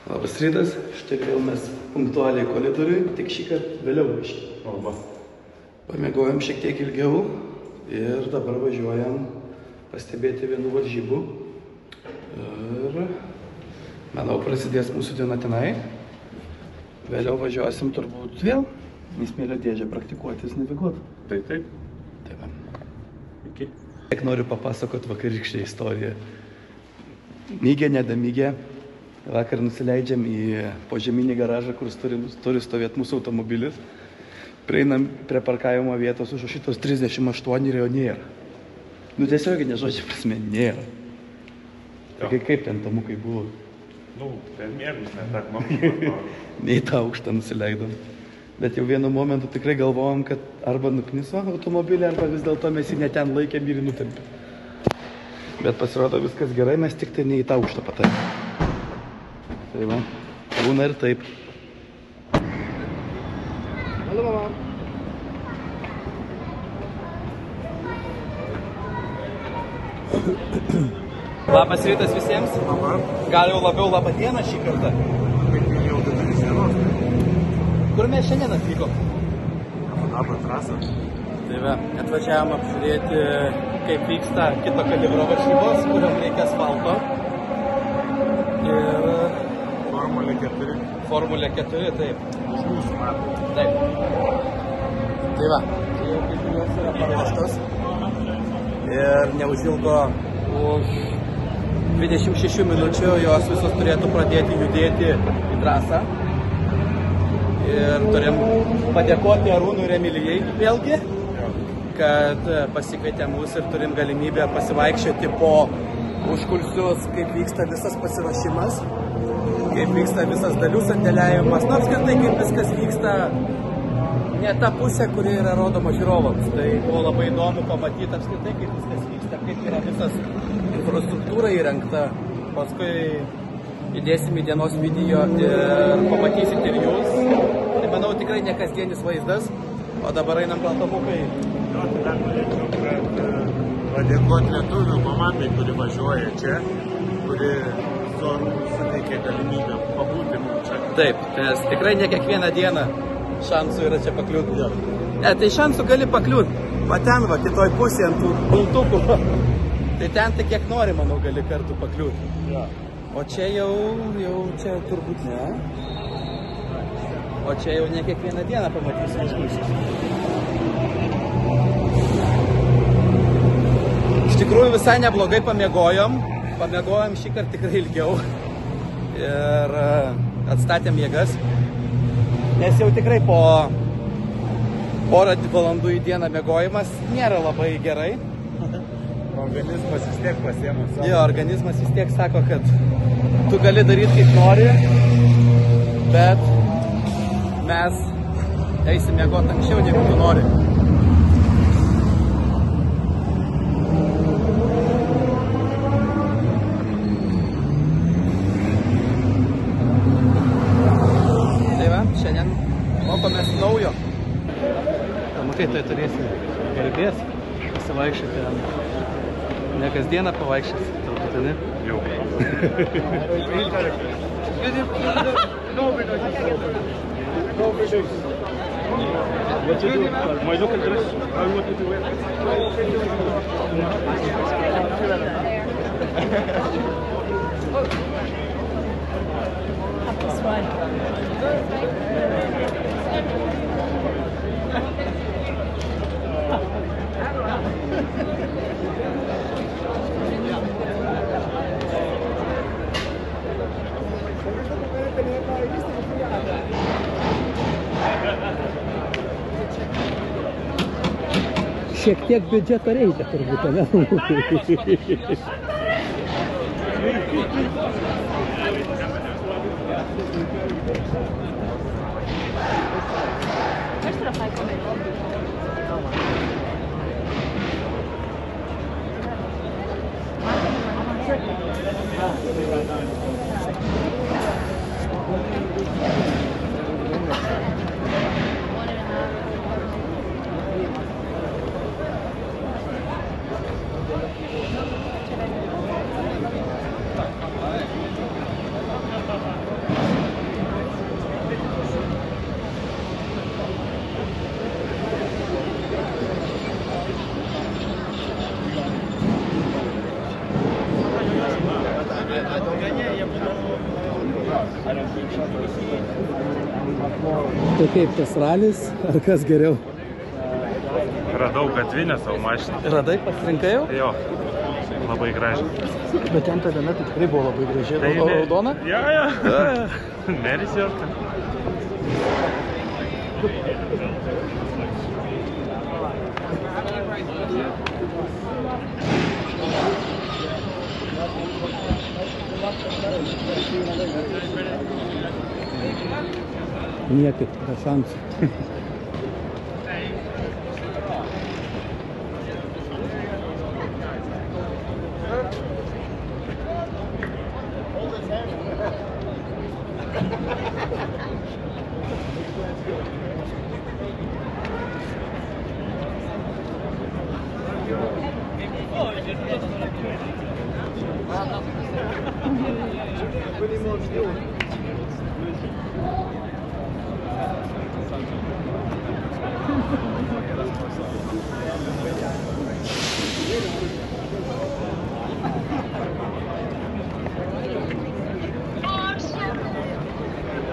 Labas rytas, štai vėl mes punktualiai koridoriui, tik šį kartą vėliau biškį. Pamiegojom šiek tiek ilgiau ir dabar važiuojam pastebėti vienų varžybų. Ir manau, prasidės mūsų diena tenai. Vėliau važiuosim turbūt vėl į smėlio dėžę praktikuotis naviguoti. Taip. Iki. Tik noriu papasakoti vakarykštę istoriją. Mygė, nedamygė. Vakar nusileidžiam į požeminį garažą, kur turi stovėti mūsų automobilis. Prieinam prie parkavimo vietos užrašytos 38 ir jo nėra. Nu tiesioginė žodžio prasme nėra. Tai kaip ten tamukai buvo? Nu, ten mėgus, ne tak mamų. Nei tą aukštą nusileidom. Bet jau vienu momentu tikrai galvojom, kad arba nukniso automobilį, arba vis dėlto mes jį ne ten laikėm ir nutempėm. Bet pasirodo viskas gerai, mes tik tai ne į tą aukštą patarėm. Tai va, būna ir taip. Halo, mama. Labas rytas visiems. Gal jau labiau labą dieną šį kartą. Kur mes šiandien atvykom? Labą trasą. Tai va, atvažiavom apžiūrėti, kaip vyksta kito kalibro varžybos, kuriam reikia asfalto. Ir Formulė 4. Formulė 4, taip. Už mūsų metų. Taip. Tai va, jau kaip jos yra paruoštos. Ir neužilgo už 26 minučių jos visos turėtų pradėti judėti į trasą. Ir turim padėkoti Arūnui ir Emilijai vėlgi, kad pasikvietė mus ir turim galimybę pasivaikščioti po užkulsius, kaip vyksta visas pasiruošimas, kaip vyksta visas dalių sandėliavimas, nu apskritai kaip viskas vyksta ne ta pusė, kuri yra rodoma žiūrovams. Tai buvo labai įdomu pamatyti apskritai, kaip viskas vyksta, kaip yra visas infrastruktūra įrengta. Paskui įdėsim į dienos video ir pamatysit ir jūs. Tai manau tikrai ne kasdienis vaizdas, o dabar einam gal tamukai. Tai dar norėčiau padėkoti lietuvių komandai, kuri važiuoja čia, kuri suteikė galimybę pabūti mums čia. Taip, nes tikrai ne kiekvieną dieną šansų yra čia pakliūti. Ne, tai šansų gali pakliūti. Va ten, va, kitoj pusėje ant tų bultukų. Tai ten tai kiek nori, manau, gali kartų pakliūti. Ja. O čia jau čia turbūt ne. O čia jau ne kiekvieną dieną pamatysim užkulsius. Iš tikrųjų visai neblogai pamiegojom šį kartą tikrai ilgiau ir atstatėm jėgas, nes jau tikrai po porą valandų į dieną miegojimas nėra labai gerai. Organizmas vis tiek pasiema savo. Jo, organizmas vis tiek sako, kad tu gali daryti kaip nori, bet mes eisim miegoti anksčiau, negu tu nori. Šiandien mokomės naujo. Tamukai, tai turėsim garbės pasivaikščioti. Ne kasdieną pavaikščiasi, turbūt, ne? Jau. Šiek tiek biudžeto reikia turbūt, ne? Tai kaip tas ralis, ar kas geriau? Radau gatvinę savo mašiną. Radai, pasirinkai jau? Jo, labai graži. Bet ten ta viena tikrai buvo labai graži. Raudona? Jo. Meris jos. Niekaip, be šansų.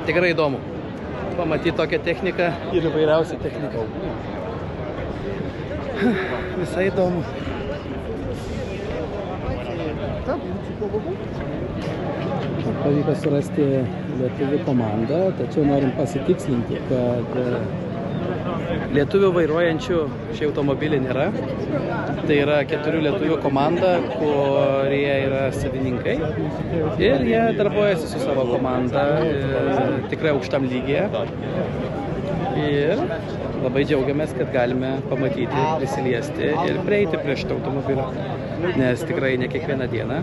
Tikrai įdomu pamatyti tokią techniką ir įvairiausią techniką. Visai įdomu. Pavyko surasti lietuvių komandą, tačiau norim pasitikslinti, kad lietuvių vairuojančių šį automobilį nėra. Tai yra 4 lietuvių komanda, kurie yra savininkai ir jie darbuojasi su savo komanda tikrai aukštam lygyje. Ir labai džiaugiamės, kad galime pamatyti, prisiliesti ir prieiti prie šito automobilio. Nes tikrai ne kiekvieną dieną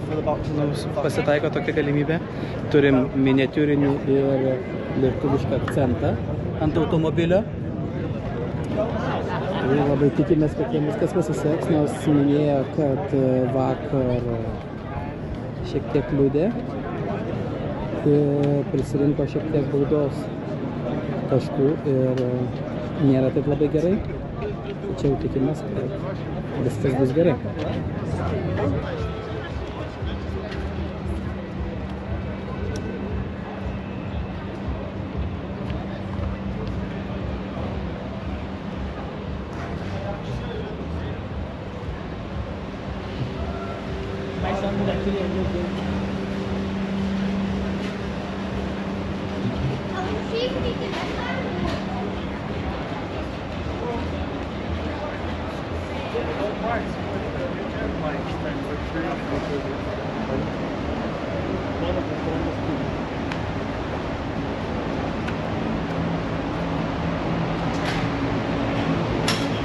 pasitaiko tokia galimybė. Turim miniatiūrinį ir lietuvišką akcentą ant automobilio. Ir labai tikimės, kad jiems viskas pasiseks, nors minėjo, kad vakar šiek tiek liūdė ir prisirinko šiek tiek baudos taškų ir nėra taip labai gerai. Tačiau tikimės, kad viskas bus gerai.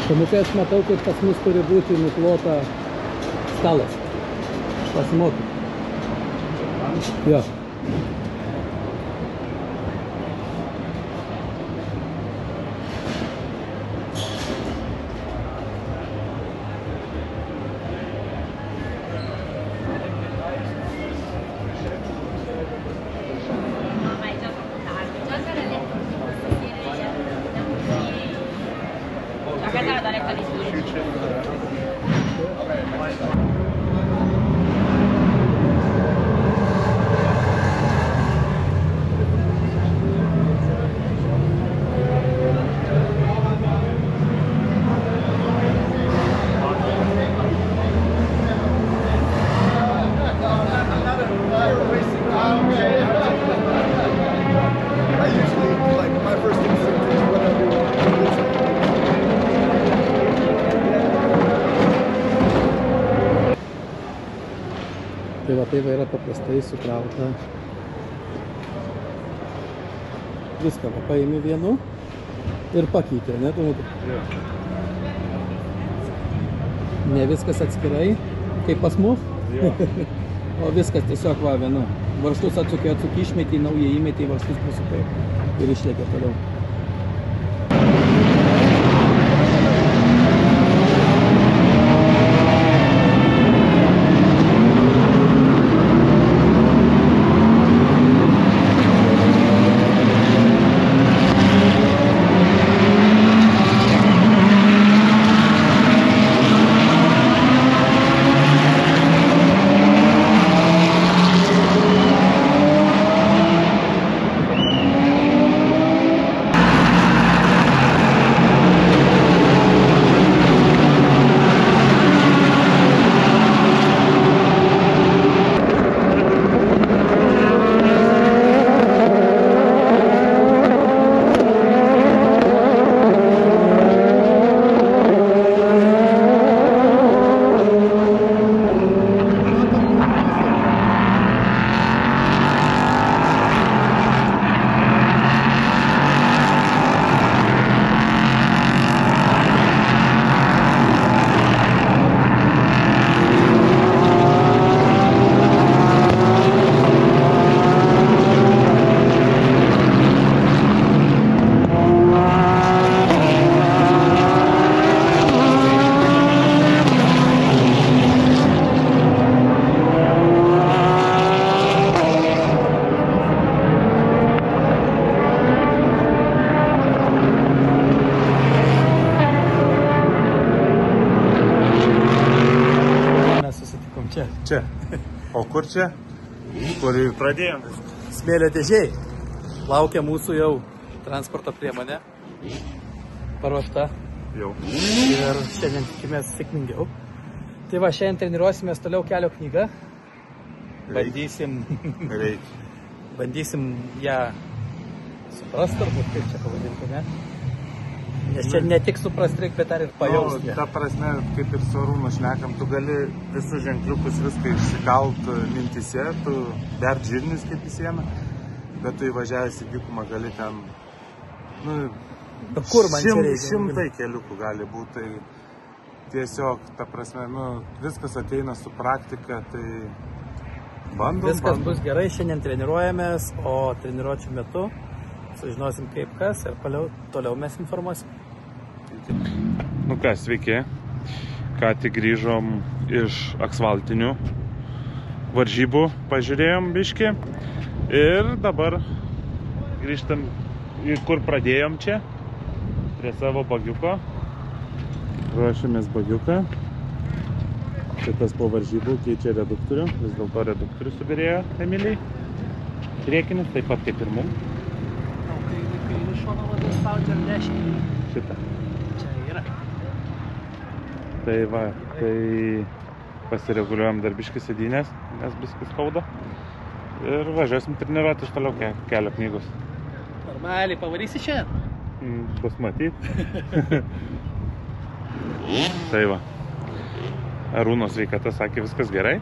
Šiuo aš matau, kaip pas mus turi būti nuklota stalas. Pasimokyti. Jo. Tai va yra paprastai sukrauta. Viską paėmė vienu ir pakeitė, ne? Ne viskas atskirai, kaip pas mus, o viskas tiesiog va vienu. Varžtus atsukė, išmetė, naują įmetė, varžtus prisukai ir išlėkė toliau. Čia. O kur čia? Kur pradėjom? Smėlio dėžiai. Laukia mūsų jau transporto priemonė. Paruošta. Jau. Ir šiandien tikimės sėkmingiau. Tai va, šiandien treniruosimės toliau kelio knygą. Bandysim ją suprasti, turbūt kaip čia pavadinti, ne? Nes čia ne tik suprasti reikia, bet ir pajausti. Ta prasme, kaip ir su Arūnu šnekam, tu gali visus ženkliukus viską išsikalt mintise, tu bert žirnis kaip į sieną, bet tu įvažiavęs į dykumą gali ten, kur man čia reikia? Šimtai keliukų gali būti, tai tiesiog, ta prasme, viskas ateina su praktika, tai bandom. Viskas bus gerai, šiandien treniruojamės, o treniruočių metu sužinosim kaip kas ir toliau mes informuosim. Nu ką, sveiki. Ką tik grįžom iš asfaltinių varžybų, pažiūrėjom biškį. Ir dabar grįžtam, kur pradėjom čia, prie savo bagiuko. Ruošiamės bagiuką. Šitas po varžybų keičia reduktorių, vis dėlto reduktorius subirėjo Emilijai. Priekinis, taip pat kaip ir mums. Iš šono vadai spaudžia ar dešinį? Šitą. Čia yra. Tai va, tai pasireguliuojam darbiškai sėdynės, nes biskis skauda. Ir važiuosim treniruotis toliau kelio knygos. Normaliai pavarysi šiandien? Bus matyt. Tai va. Arūno sveikata sakė, viskas gerai.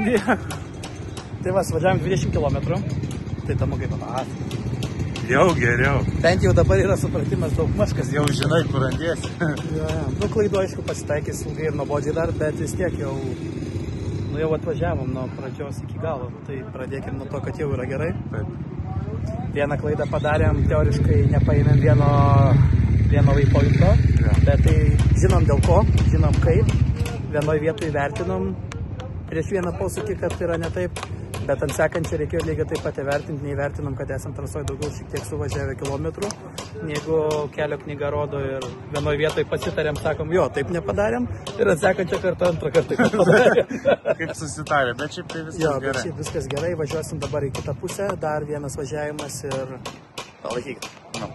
pusvalandį. Tai vas, važiavam 20 km. Tai tamu kaip papasakoti. Jau geriau. Bent jau dabar yra supratimas daug mažkas. Jau žinai, kur randėsi. Nu, klaidų aišku pasitaikys ilgai ir nuobodžiai dar, bet vis tiek jau, nu, jau atvažiavom nuo pradžios iki galo. Tai pradėkim nuo to, kad jau yra gerai. Taip. Vieną klaidą padarėm, teoriškai nepaėmėm vieno waypointo, bet tai žinom dėl ko, žinom kaip. Vienoj vietoj vertinom prieš vieną posūkį, kad yra ne taip, bet ant sekančią reikėjo lygiai taip pat įvertinti, neįvertinom, kad esam trasoj daugiau šiek tiek suvažiavę kilometrų, negu kelio knyga rodo ir vienoj vietoj pasitarėm, sakom, jo, taip nepadarėm ir ant sekančią kartą antrą kartą padarėm. Kaip susitarė, bet šiaip tai viskas jo, gerai. bet šiaip viskas gerai, važiuosim dabar į kitą pusę, dar vienas važiavimas ir palaikyk. No.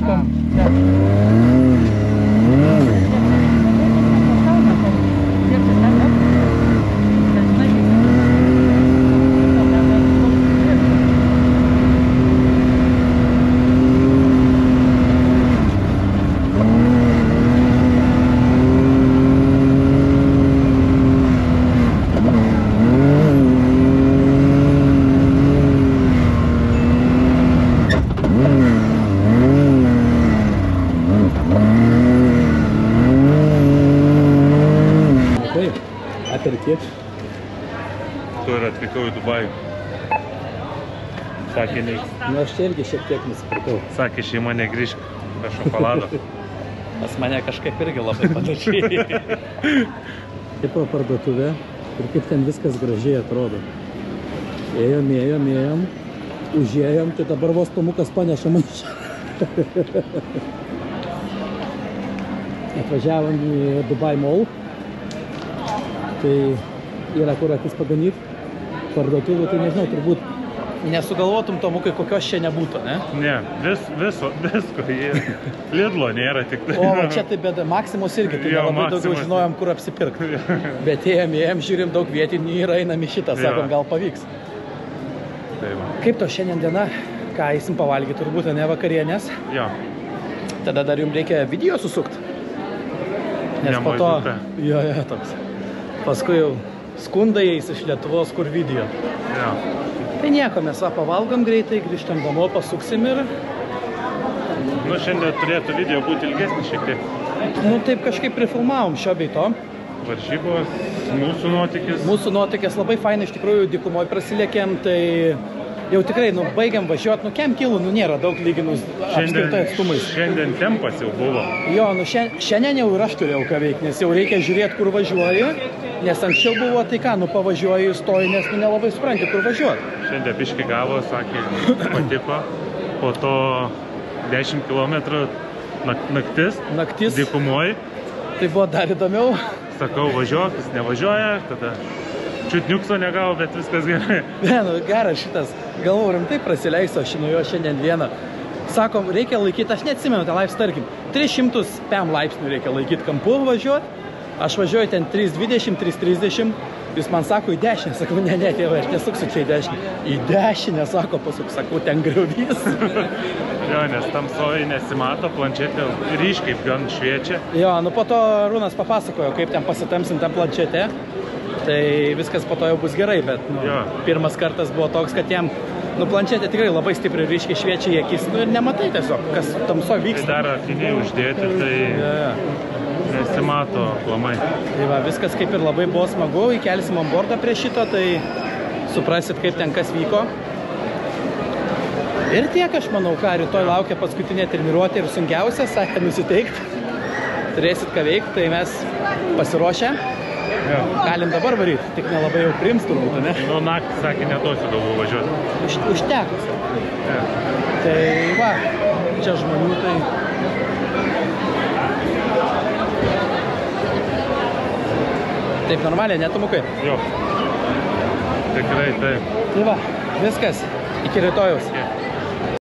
ieškom. Aperitif. Tu ir atvykau į Dubajų. Sakė, Nu, aš čia irgi šiek tiek nusipirkau. sakė šeima negrįžk be šokolado. Pas mane kažkaip irgi labai panašiai. Taip parduotuvė ir kaip ten viskas gražiai atrodo. Ėjom, užėjom, tai dabar vos Tomukas paneša maišą. Atvažiavom į Dubai Mall. Tai yra kur akis paganyt. Parduotuvė, tai nežinau, turbūt nesugalvotum Tomukai, kokios čia nebūtų, ne? Ne, visko. Lidlo nėra tik tai. O, čia tai bėda, Maksimos irgi, tai Jo, nelabai daugiau Maksimos. žinojom, kur apsipirkti. Bet ėjom, žiūrim daug vietinių ir einam į šitą, sakom, gal pavyks. Tai va. Kaip to šiandien diena, ką eisim pavalgyti, turbūt, ne vakarienės. Jo. Tada dar jums reikia video susukti. Nes po to... Jo, toks. Paskui jau skundai eis iš Lietuvos, kur video. Jo. Tai nieko, mes pavalgom greitai, grįžtam namo, pasuksim ir... Nu, šiandien turėtų video būti ilgesnis šiek tiek. Nu, taip kažkaip prifilmavom šio bei to. Varžybos, mūsų nuotykis. Mūsų nuotykis labai fainai, iš tikrųjų, dykumoje prasilėkėm, tai jau tikrai, baigiam važiuoti, kem kilų, nėra daug lyginus apskritai atstumais. Šiandien tempas jau buvo. Jo, šiandien jau ir aš turėjau ką veikti, nes jau reikia žiūrėti, kur važiuoji, nes anksčiau buvo, tai ką, pavažiuoji, stoji, nes nelabai supranti, kur važiuoti. Šiandien biški gavo, sakė, patiko, po to 10 km naktis, dykumoje. Tai buvo dar įdomiau. Sakau, važiuok, jis nevažiuoja, tada čiutniukso negavo, bet viskas gerai. Ne, geras šitas, galvoju, rimtai prasileisiu, aš nuo jo šiandien dieną. Sakom, reikia laikyti, aš neatsimenu, ten laipsnių, tarkim, 305 laipsnių reikia laikyti kampu važiuoti. Aš važiuoju ten 320, 330, jis man sako į dešinę, sakau, ne, tėvai, aš nesuksiu čia į dešinę. Į dešinę, sako, pasuk, sakau, ten griovys. Jo, nes tamsoji nesimato, planšetė ryškiai gan šviečia. Jo, po to Rūnas papasakojo, kaip ten pasitamsim tą planšetę. Tai viskas po to jau bus gerai, bet pirmas kartas buvo toks, kad jam planšetė tikrai labai stipriai ryškiai šviečia į akis. Ir nematai tiesiog, kas tamso vyksta. Tai dar akiniai uždėti, tai nesimato aplamai. Tai va, viskas kaip ir labai buvo smagu, įkelsim ant bordą prie šito, tai suprasit, kaip ten kas vyko. Ir tiek, aš manau, ką rytoj laukia paskutinė treniruotė ir sunkiausia, sakė nusiteikti. Turėsit ką veikti, tai mes pasiruošę. Galim dabar varyti, tik nelabai jau priims turbūt, ne? Nu, naktį, sakė, neduosiu daugiau važiuoti. Užtekus. Tai va, čia žmonių tai... Taip normaliai, netumukai? Jo. Tikrai taip. Tai va, viskas. Iki rytojaus.